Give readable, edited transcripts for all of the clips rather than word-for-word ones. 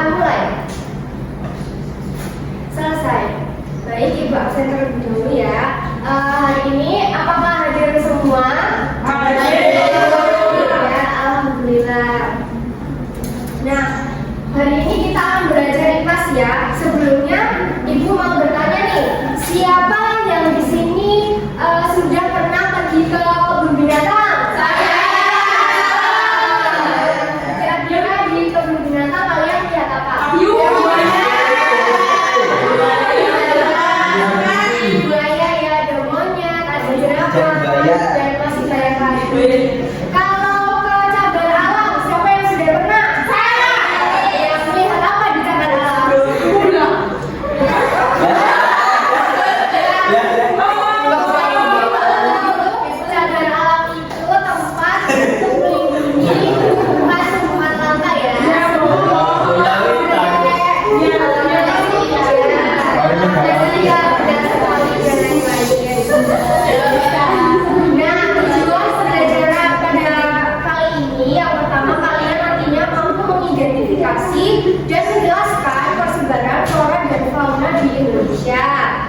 mulai. Selesai. Baik, Ibu absen terlebih dahulu ya. Hari ini apakah hadir semua? Hadir. Ya, alhamdulillah. Nah, hari ini kita akan belajar IPAS ya. Sebelumnya, Ibu mau bertanya nih, siapa yang di sini sudah pernah pergi ke kebun binatang? Saya. Kira-kira di kebun binatang kalian lihat apa? Buaya ya, ada monyet, ada jerapah, dan masih banyak lagi. Kalau ke cagar alam, siapa yang sudah pernah? Saya. Yang melihat apa di cagar alam? Cagar alam itu tempat untuk melindungi tumbuhan-tumbuhan langka ya. Nah, tujuan pembelajaran pada kali ini yang pertama, kalian nantinya mampu mengidentifikasi dan menjelaskan persebaran flora dan fauna di Indonesia,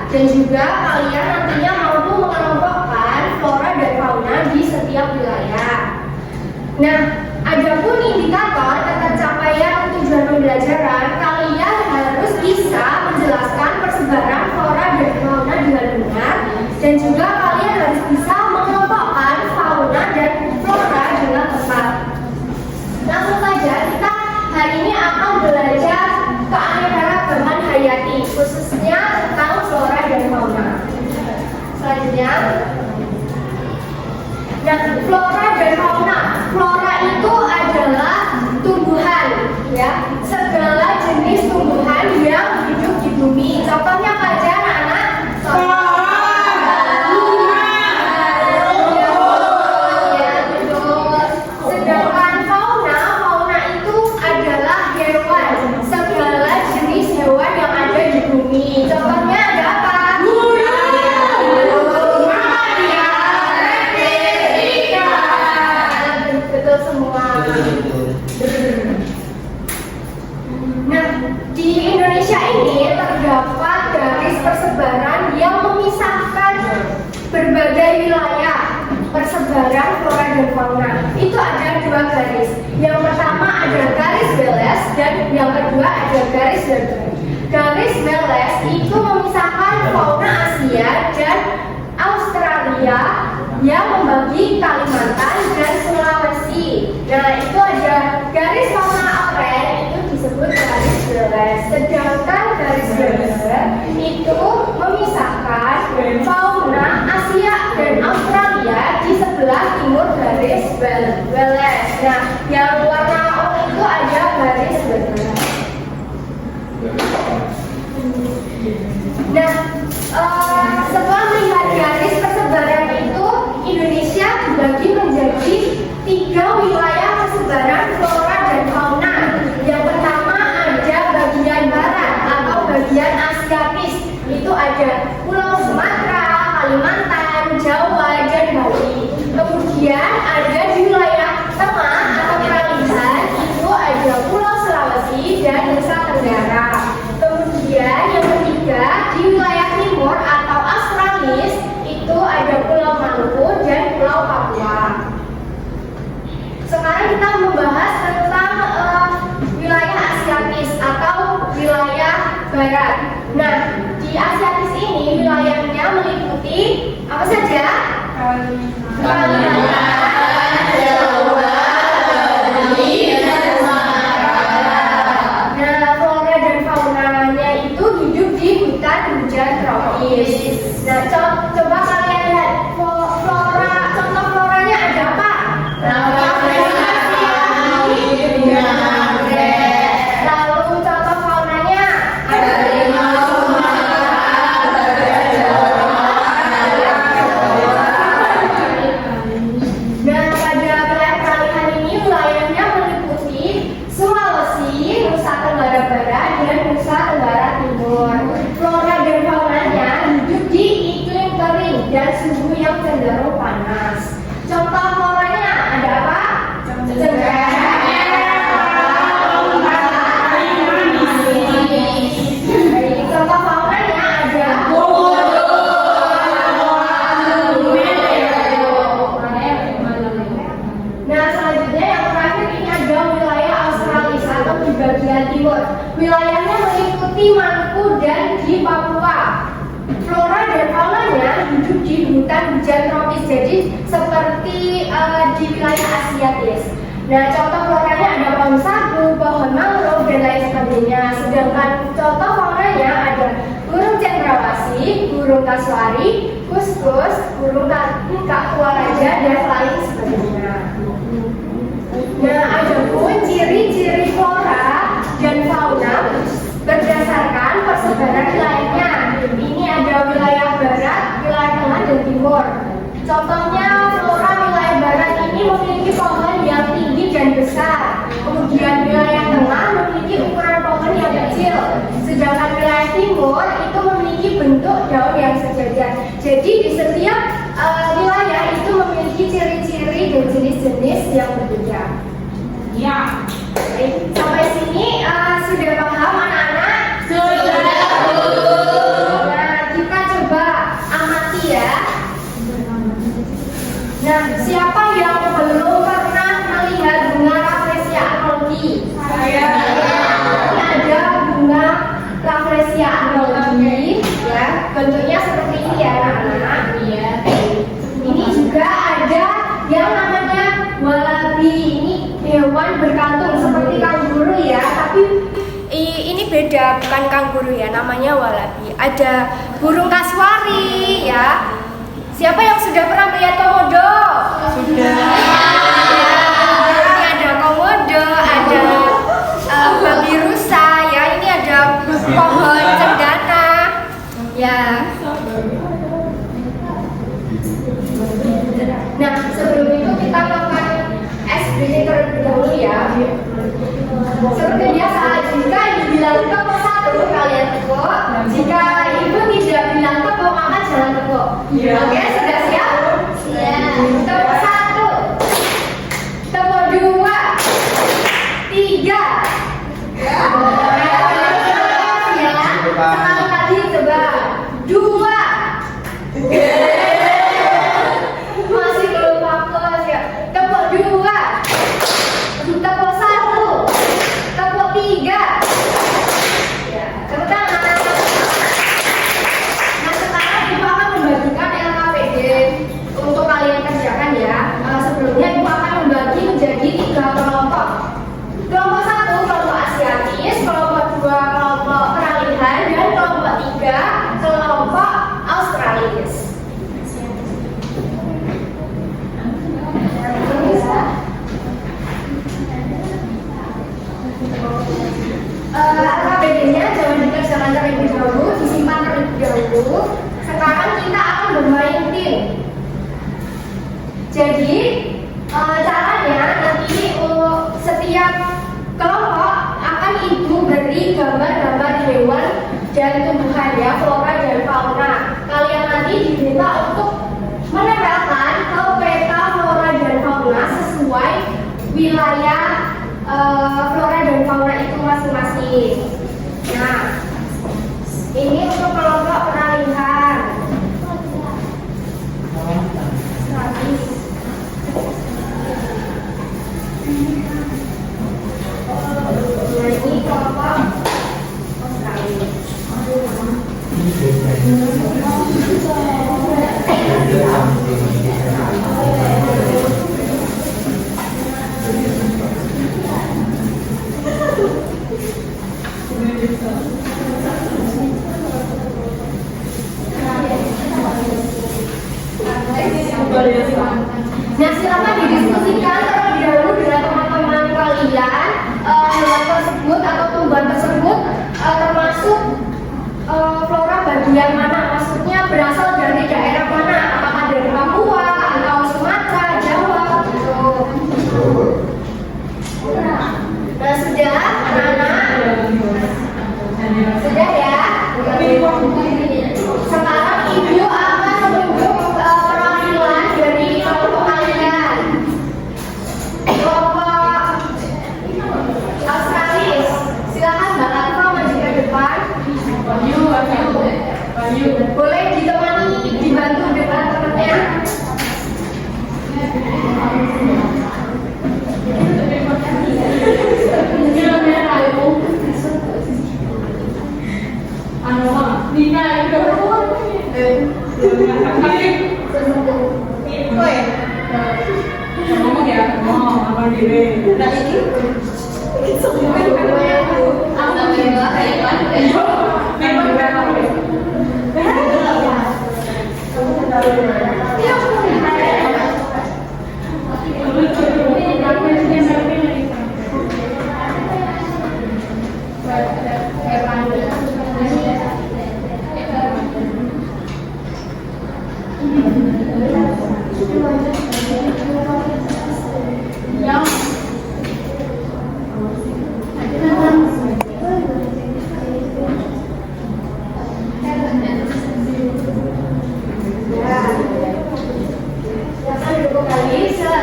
dan juga kalian nantinya mampu mengelompokkan flora dan fauna di setiap wilayah. Nah, adapun indikator tercapaian tujuan pembelajaran, kalian harus bisa menjelaskan persebaran flora dan fauna dengan benar, dan juga kalian harus bisa mengelompokkan fauna dan flora dengan tepat. Langsung saja, kita hari ini akan belajar keanekaragaman hayati, khususnya tentang flora dan fauna. Selanjutnya, nah, flora dan fauna. Flora itu adalah tumbuhan, ya, segala jenis tumbuhan yang hidup di bumi. Contohnya apa aja, anak-anak? Sedangkan fauna itu adalah hewan, segala jenis hewan yang ada di bumi. Contohnya ada apa? Betul semua. Nah, di Indonesia ini terdapat garis persebaran yang memisahkan berbagai wilayah persebaran flora dan fauna. Itu ada dua garis. Yang pertama ada garis Wallace dan yang kedua ada garis Darwin. Garis Wallace itu memisahkan fauna Asia dan Australia yang membagi Kalimantan dan Sulawesi. Nah, itu ada garis fauna Australia itu disebut garis Wallace. Sedangkan garis Darwin itu memisahkan fauna Asia dan Australia di sebelah timur garis Wallace. Nah, yang warna oranye itu ada garis Darwin. Nah, setelah melihat garis persebaran itu, Indonesia dibagi menjadi 3 wilayah persebaran flora dan fauna. Yang pertama ada bagian barat atau bagian Asiatis. Itu ada Pulau Sumatera, Kalimantan, Jawa, dan Bali. Kemudian ada di wilayah tengah atau peralihan, itu ada Pulau Sulawesi dan Nusa Tenggara. Kemudian yang ketiga di wilayah timur atau Australis, itu ada Pulau Maluku dan Pulau Papua. Sekarang kita membahas tentang wilayah Asiatis atau wilayah barat. Nah, di Asiatis ini wilayahnya meliputi apa saja? Kalimantan, Jawa, Bali, dan Sumatera. Nah, flora dan faunanya itu hidup di hutan hujan tropis. Nah, coba kalian lihat flora, contoh floranya ada apa? Lalu contoh faunanya ada nah, wilayahnya meliputi Maluku dan di Papua. Flora dan faunanya hidup di hutan hujan tropis, jadi seperti di wilayah Asiatis. Nah, contoh floranya ada pohon sagu, pohon mangrove, dan lain sebagainya. Sedangkan contoh faunanya ada burung cendrawasih, burung kasuari, kuskus, burung kakuaraja, dan lain sebagainya. Nah, ada pun ciri-ciri flora dan fauna berdasarkan persebaran wilayahnya. Ini ada wilayah barat, wilayah tengah, dan timur. Contohnya, flora wilayah barat ini memiliki pohon yang tinggi dan besar. Kemudian wilayah tengah memiliki ukuran pohon yang kecil. Sedangkan wilayah timur itu memiliki bentuk daun yang sejajar. Jadi di setiap wilayah itu memiliki ciri-ciri dan jenis-jenis yang berbeda. Ya. Baik, sampai sini sudah paham anak-anak? Sudah. Nah, kita coba amati ya. Nah, siapa yang belum pernah melihat bunga Rafflesia arnoldi? Saya. Ini ada bunga Rafflesia arnoldi, ya. Bentuknya seperti ini ya, anak-anak. Iya. Ini juga ada yang namanya walabi. Ini hewan berkantung seperti kanguru ya, tapi ini beda, bukan kanguru ya, namanya walabi. Ada burung kasuari ya. Siapa yang sudah pernah melihat komodo? Sudah. Ya, ini ada komodo, ada babi rusa ya, ini ada pohon cendana ya. Nah, sebelum itu kita melakukan SBC terlebih dahulu ya. Seperti biasa, jika ibu bilang tepuk 1, kalian tepuk. Jika ibu tidak bilang tepuk, maka jangan tepuk. Oke, sudah siap? Siap. Tepuk 1, tepuk 2, 3. Ya, sekali lagi coba. 2. Masih belum fokus ya. Tepuk 2, tepuk 1, tepuk 3. Ya, tepuk tangan. Nah, sekarang ibu akan membagikan LKPD untuk kalian kerjakan ya. Sebelumnya ibu akan membagi menjadi 3 kelompok. Kelompok 1 kelompok Asiatis, kelompok 2 kelompok peralihan, dan kelompok 3 kelompok Australis. LKPD-nya jangan dikerjakan terlebih dahulu, disimpan terlebih dahulu. Sekarang kita akan bermain tim. Jadi caranya nanti setiap kelompok akan ibu beri gambar-gambar hewan dan tumbuhan ya, flora dan fauna. Kalian nanti diminta untuk menempelkan ke peta flora dan fauna sesuai wilayah flora dan fauna itu masing-masing. Nah, ini untuk kelompok peralihan. Nah, ini kelompok Australia. Nah, silakan didiskusikan terlebih dahulu dengan teman-teman kalian hewan tersebut atau tumbuhan tersebut termasuk flora bagian mana, maksudnya berasal dari daerah mana, apakah dari Papua atau Sumatera, Jawa gitu. Nah, sudah anak-anak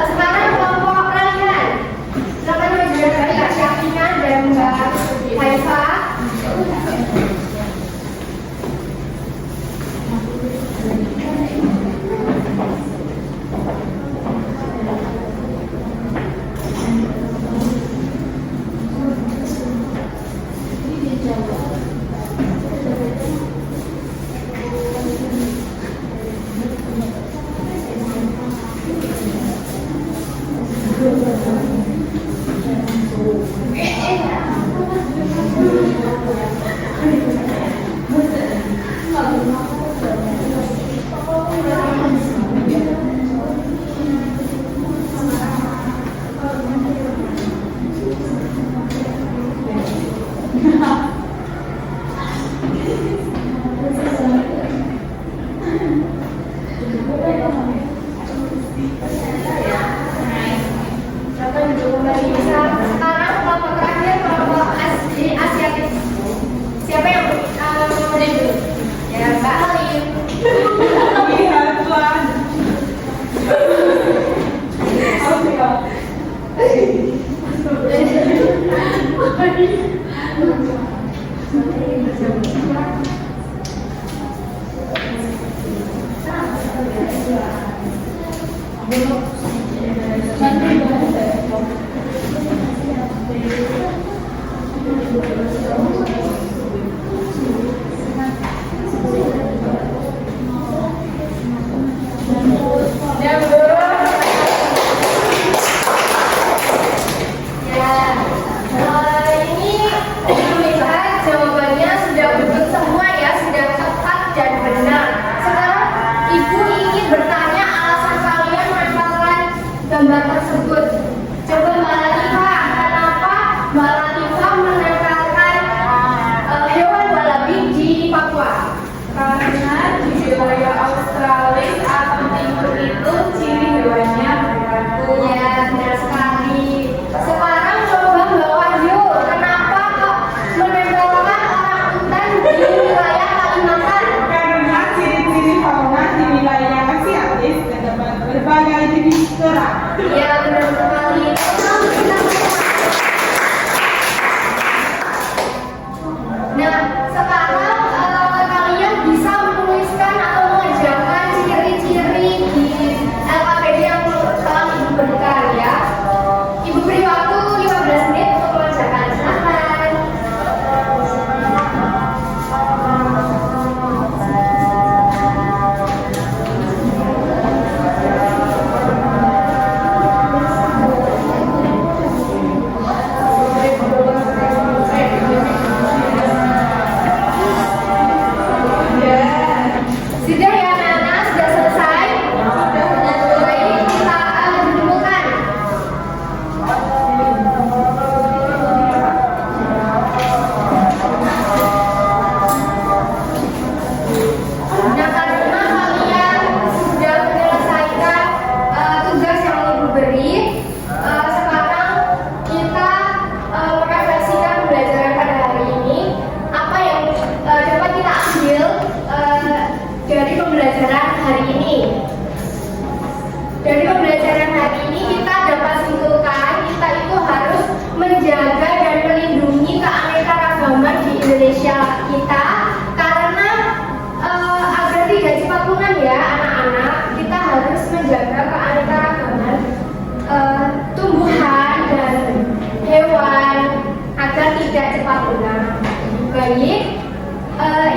Sekarang kelompok kalian, silakan menunjukkan dari Kak Syafina dan Mbak Haifa. Sekarang kelompok terakhir, kelompok Asiatis. Siapa yang mulai dulu? Ya, Mbak Halim. Gambar tersebut. Coba Mbak Latifah, kenapa Mbak Latifah menempelkan hewan wallaby di Papua? Karena di wilayah Australia atau timur itu ciri hewannya berlaku. Ya, benar sekali. Sekarang coba Mbak Wahyu, kenapa kok menempelkan orang utan di wilayah Kalimantan? Karena ciri-ciri fauna di wilayah Asiatis terdapat berbagai jenis kera. Ya, benar sekali. Nah, sekarang kalian bisa menuliskan atau mengerjakan ciri-ciri di LKPD yang telah Ibu berikan ya. Ibu beri waktu 15 menit untuk mengerjakan. Silakan. Sudah ya anak-anak, sudah selesai. Baik, kita dikumpulkan. Nah, karena kalian sudah menyelesaikan tugas yang Ibu beri, sekarang kita merefleksikan pembelajaran pada hari ini. Apa yang dapat kita ambil dari pembelajaran hari ini? Dari pembelajaran hari ini kita dapat simpulkan kita itu harus menjaga dan melindungi keanekaragaman di Indonesia kita, karena agar tidak cepat punah ya anak-anak, kita harus menjaga keanekaragaman tumbuhan dan hewan agar tidak cepat punah. Baik,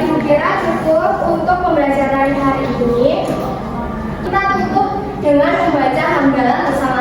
Ibu kira cukup untuk pembelajaran hari ini. Kita tutup dengan membaca hamdalah bersama